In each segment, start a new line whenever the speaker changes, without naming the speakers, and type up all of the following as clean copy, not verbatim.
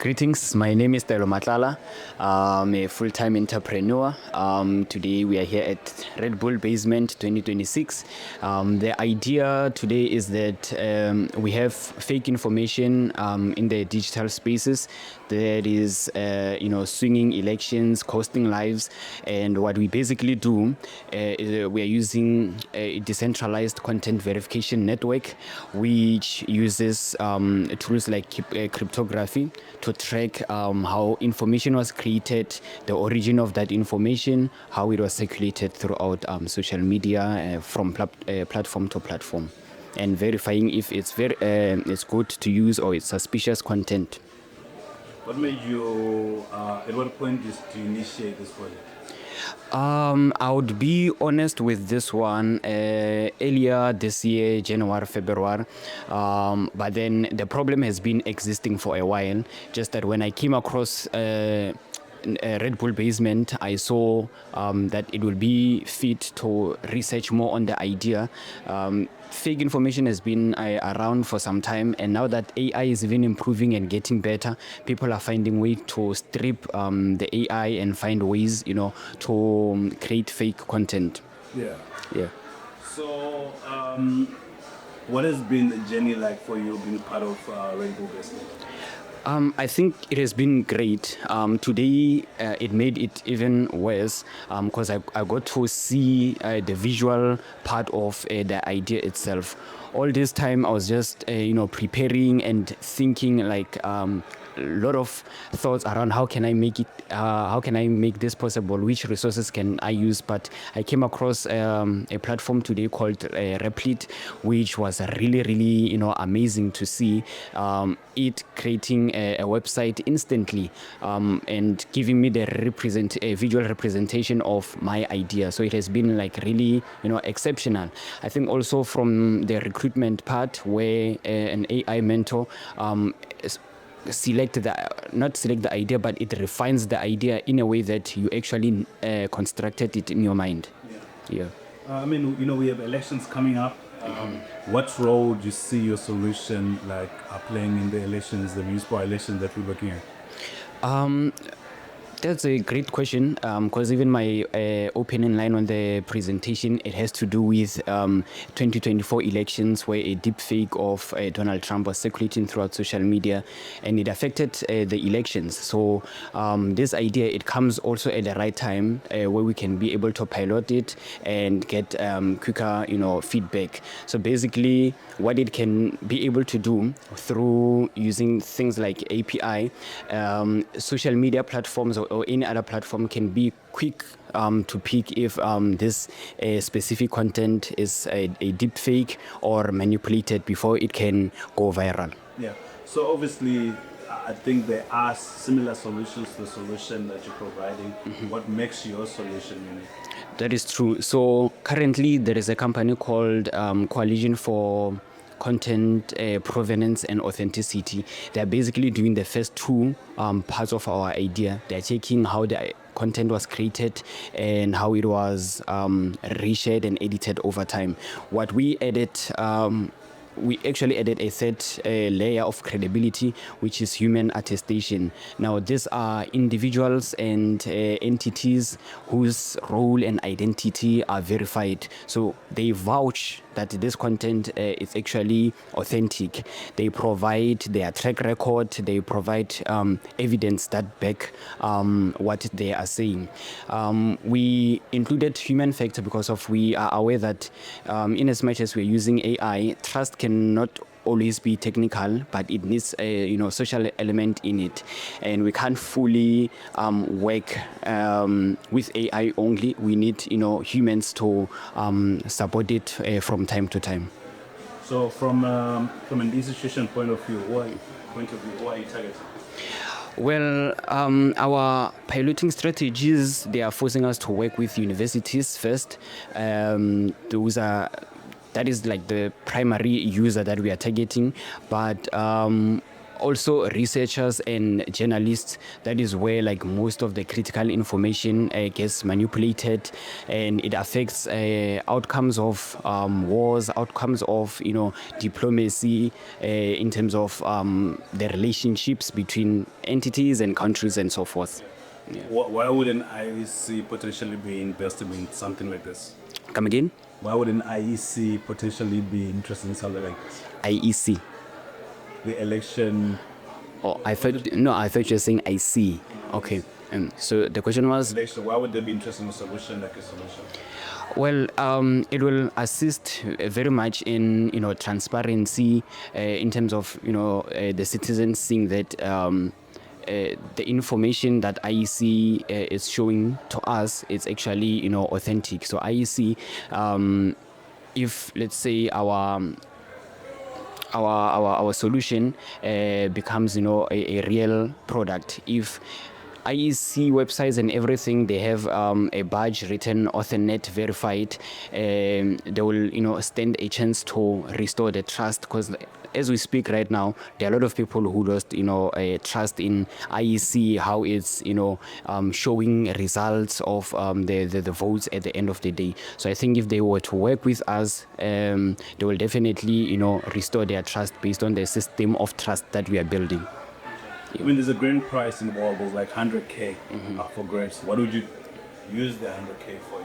Greetings, my name is Taelo Matlala. I'm a full-time entrepreneur. Today we are here at Red Bull Basement 2026. The idea today is that we have fake information in the digital spaces. That is, swinging elections, costing lives, and what we basically do is we are using a decentralized content verification network, which uses tools like cryptography to track how information was created, the origin of that information, how it was circulated throughout social media from platform to platform, and verifying if it's good to use or it's suspicious content.
What made you, at what point did you initiate this project?
I would be honest with this one. Earlier this year, January, February, but then the problem has been existing for a while. Just that when I came across Red Bull Basement, I saw that it will be fit to research more on the idea. Fake information has been around for some time, and now that AI is even improving and getting better, people are finding ways to strip the AI and find ways, to create fake content.
Yeah.
Yeah.
So, what has been the journey like for you being part of Red Bull Basement?
I think it has been great. Today, it made it even worse because I got to see the visual part of the idea itself. All this time, I was just, preparing and thinking like a lot of thoughts around how can I make it, how can I make this possible, which resources can I use. But I came across a platform today called Replit, which was really, really, amazing to see. It creating a website instantly and giving me the visual representation of my idea. So it has been like really, exceptional. I think also from the recruitment part where an AI mentor not select the idea, but it refines the idea in a way that you actually constructed it in your mind. Yeah.
We have elections coming up. What role do you see your solution playing in the elections, the municipal elections that we're looking at?
That's a great question because even my opening line on the presentation, it has to do with 2024 elections where a deep fake of Donald Trump was circulating throughout social media and it affected the elections. So this idea, it comes also at the right time where we can be able to pilot it and get quicker, feedback. So basically what it can be able to do through using things like API, social media platforms or any other platform can be quick to pick if this specific content is a deep fake or manipulated before it can go viral.
Yeah. So obviously, I think there are similar solutions to the solution that you're providing. Mm-hmm. What makes your solution unique?
That is true. So currently there is a company called Coalition for Content Provenance and Authenticity. They're basically doing the first two parts of our idea. They're checking how the content was created and how it was reshared and edited over time. What we added, we actually added a third layer of credibility, which is human attestation. Now, these are individuals and entities whose role and identity are verified. So they vouch that this content is actually authentic. They provide their track record. They provide evidence that back what they are saying. We included human factor because we are aware that in as much as we're using AI, trust cannot always be technical, but it needs a social element in it, and we can't fully work with AI only. We need humans to support it from time to time.
So from an institution point of view, who are you targeting?
Well, our piloting strategies, they are forcing us to work with universities first. That is like the primary user that we are targeting, but also researchers and journalists. That is where like most of the critical information gets manipulated, and it affects outcomes of wars, outcomes of diplomacy, in terms of the relationships between entities and countries and so forth.
Why would an IEC potentially be invested in something like this?
Come again?
Why would an IEC potentially be interested in something like this?
IEC.
The election.
Oh, I thought you were saying IC. Okay. So the question was,
Election. Why would they be interested in a solution like a solution?
well, it will assist very much in transparency, in terms of the citizens seeing that the information that IEC is showing to us is actually authentic. So IEC, if let's say our solution becomes a real product, if IEC websites and everything, they have a badge written AuthenNet verified, they will stand a chance to restore the trust, because as we speak right now, there are a lot of people who lost trust in IEC, how it's showing results of the votes at the end of the day. So I think if they were to work with us, they will definitely restore their trust based on the system of trust that we are building.
I mean, there's a grand prize involved, it's like 100K for grapes. What would you use the 100K for?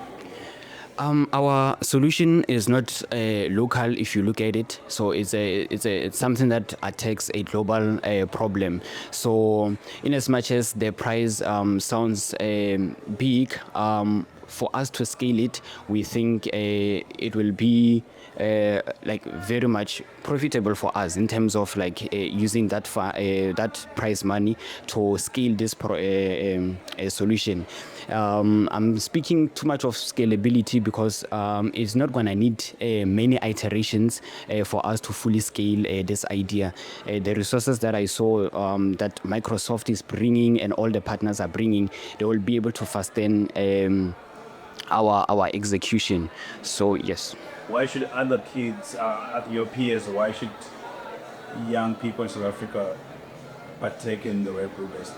Our solution is not local. If you look at it, so it's something that attacks a global problem. So, in as much as the price sounds big, for us to scale it, we think it will be like very much profitable for us in terms of like using that prize money to scale this solution. I'm speaking too much of scalability because it's not going to need many iterations for us to fully scale this idea. The resources that I saw that Microsoft is bringing and all the partners are bringing, they will be able to fasten our execution. So yes.
Why should other kids, your peers, why should young people in South Africa partake in the Web3 business?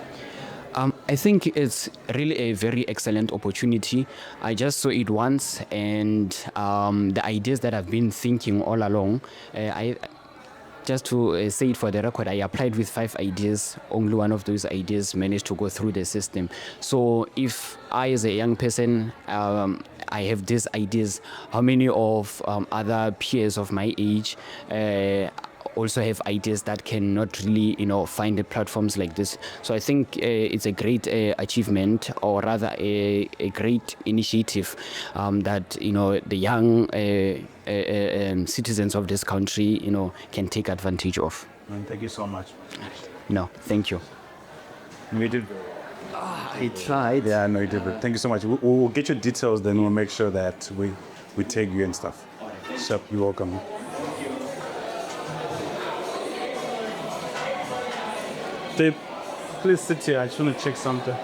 I think it's really a very excellent opportunity. I just saw it once, and the ideas that I've been thinking all along, just to say it for the record, I applied with 5 ideas. Only one of those ideas managed to go through the system. So if I, as a young person, I have these ideas, how many of other peers of my age also have ideas that cannot really find the platforms like this? So I think it's a great achievement, or rather a great initiative that the young citizens of this country can take advantage of.
Thank you so much.
No, thank you.
We did.
I tried.
Yeah, no, you did. But thank you so much. We'll get your details, then we'll make sure that we tag you and stuff. So you're welcome. Dave, please sit here. I just want to check something.